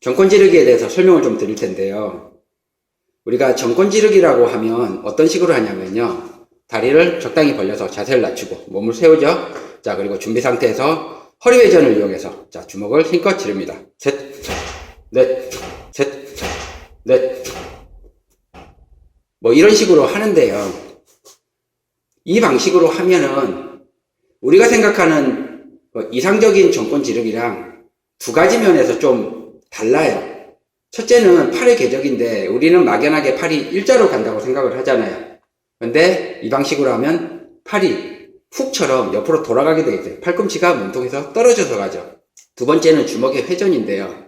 정권 지르기에 대해서 설명을 좀 드릴 텐데요. 우리가 정권 지르기라고 하면 어떤 식으로 하냐면요. 다리를 적당히 벌려서 자세를 낮추고 몸을 세우죠. 자, 그리고 준비 상태에서 허리 회전을 이용해서 자, 주먹을 힘껏 지릅니다. 셋, 넷, 셋, 넷. 뭐 이런 식으로 하는데요. 이 방식으로 하면은 우리가 생각하는 이상적인 정권 지르기랑 두 가지 면에서 좀 달라요. 첫째는 팔의 궤적인데 우리는 막연하게 팔이 일자로 간다고 생각을 하잖아요. 근데 이 방식으로 하면 팔이 훅처럼 옆으로 돌아가게 되어 있어요. 팔꿈치가 몸통에서 떨어져서 가죠. 두 번째는 주먹의 회전인데요.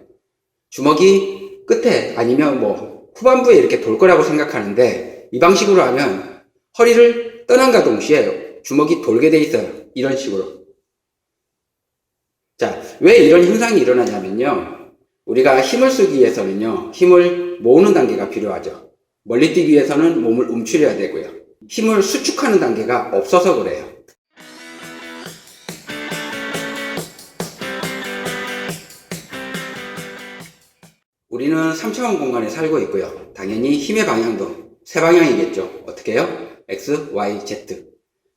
주먹이 끝에 아니면 뭐 후반부에 이렇게 돌 거라고 생각하는데 이 방식으로 하면 허리를 떠난과 동시에 주먹이 돌게 돼 있어요. 이런 식으로. 자, 왜 이런 현상이 일어나냐면요. 우리가 힘을 쓰기 위해서는요, 힘을 모으는 단계가 필요하죠. 멀리 뛰기 위해서는 몸을 움츠려야 되고요. 힘을 수축하는 단계가 없어서 그래요. 우리는 3차원 공간에 살고 있고요. 당연히 힘의 방향도 세 방향이겠죠. 어떻게 해요? X, Y, Z.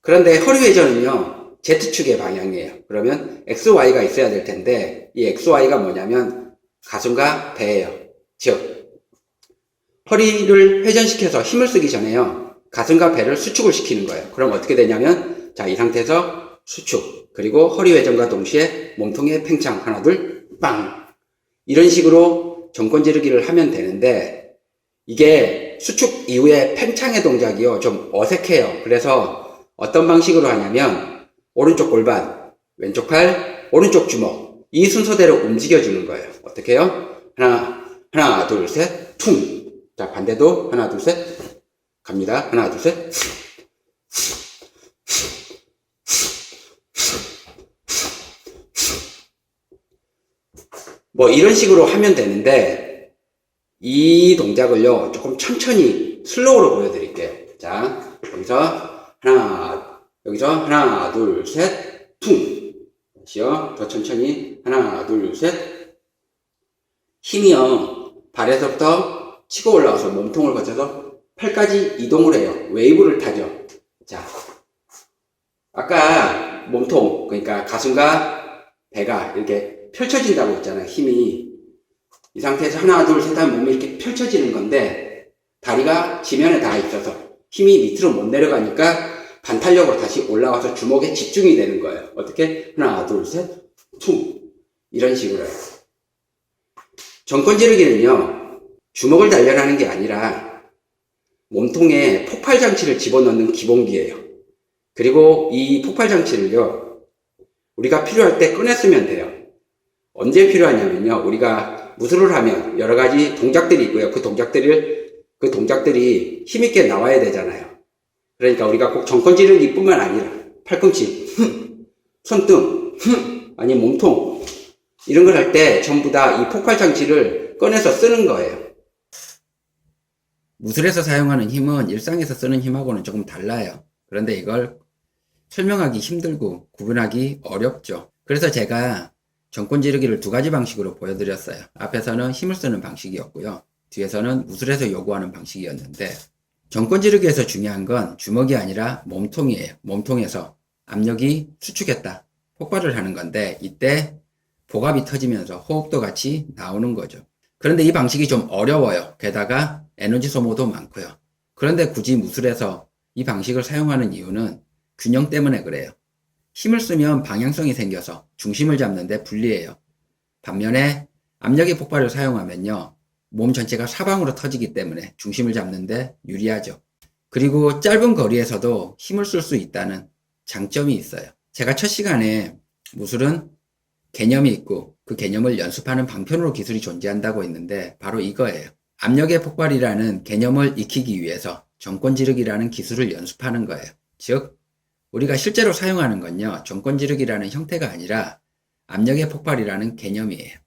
그런데 허리 회전은요, Z축의 방향이에요. 그러면 X, Y가 있어야 될 텐데, 이 X, Y가 뭐냐면 가슴과 배예요. 즉, 허리를 회전시켜서 힘을 쓰기 전에요, 가슴과 배를 수축을 시키는 거예요. 그럼 어떻게 되냐면, 자, 이 상태에서 수축, 그리고 허리 회전과 동시에 몸통의 팽창, 하나, 둘, 빵! 이런 식으로 정권 지르기를 하면 되는데, 이게 수축 이후에 팽창의 동작이요, 좀 어색해요. 그래서 어떤 방식으로 하냐면, 오른쪽 골반, 왼쪽 팔, 오른쪽 주먹, 이 순서대로 움직여주는 거예요. 어떻게 해요? 하나, 둘, 셋, 퉁. 자, 반대도 하나, 둘, 셋. 갑니다. 하나, 둘, 셋. 뭐 이런 식으로 하면 되는데 이 동작을요 조금 천천히 슬로우로 보여드릴게요. 자, 여기서 하나, 둘, 셋, 퉁. 다시요. 더 천천히 하나, 둘, 셋. 힘이요 발에서부터 치고 올라와서 몸통을 거쳐서 팔까지 이동을 해요. 웨이브를 타죠. 자, 아까 몸통, 그러니까 가슴과 배가 이렇게 펼쳐진다고 했잖아요. 힘이. 이 상태에서 하나, 둘, 셋 하면 몸이 이렇게 펼쳐지는 건데 다리가 지면에 닿아 있어서 힘이 밑으로 못 내려가니까 반탄력으로 다시 올라와서 주먹에 집중이 되는 거예요. 어떻게? 하나, 둘, 셋, 퉁. 이런 식으로 해요. 정권 지르기는요, 주먹을 단련하는 게 아니라 몸통에 폭발 장치를 집어넣는 기본기예요. 그리고 이 폭발 장치를요, 우리가 필요할 때 꺼내 쓰면 돼요. 언제 필요하냐면요, 우리가 무술을 하면 여러 가지 동작들이 있고요. 그 동작들이 힘있게 나와야 되잖아요. 그러니까 우리가 꼭 정권 지르기 뿐만 아니라 팔꿈치, 손등, 아니 몸통 이런 걸 할 때 전부 다 이 폭발 장치를 꺼내서 쓰는 거예요. 무술에서 사용하는 힘은 일상에서 쓰는 힘하고는 조금 달라요. 그런데 이걸 설명하기 힘들고 구분하기 어렵죠. 그래서 제가 정권 지르기를 두 가지 방식으로 보여드렸어요. 앞에서는 힘을 쓰는 방식이었고요. 뒤에서는 무술에서 요구하는 방식이었는데 정권 지르기에서 중요한 건 주먹이 아니라 몸통이에요. 몸통에서 압력이 수축했다, 폭발을 하는 건데 이때 복압이 터지면서 호흡도 같이 나오는 거죠. 그런데 이 방식이 좀 어려워요. 게다가 에너지 소모도 많고요. 그런데 굳이 무술에서 이 방식을 사용하는 이유는 균형 때문에 그래요. 힘을 쓰면 방향성이 생겨서 중심을 잡는데 불리해요. 반면에 압력의 폭발을 사용하면요, 몸 전체가 사방으로 터지기 때문에 중심을 잡는데 유리하죠. 그리고 짧은 거리에서도 힘을 쓸 수 있다는 장점이 있어요. 제가 첫 시간에 무술은 개념이 있고 그 개념을 연습하는 방편으로 기술이 존재한다고 했는데 바로 이거예요. 압력의 폭발이라는 개념을 익히기 위해서 정권 지르기라는 기술을 연습하는 거예요. 즉, 우리가 실제로 사용하는 건요, 정권 지르기라는 형태가 아니라 압력의 폭발이라는 개념이에요.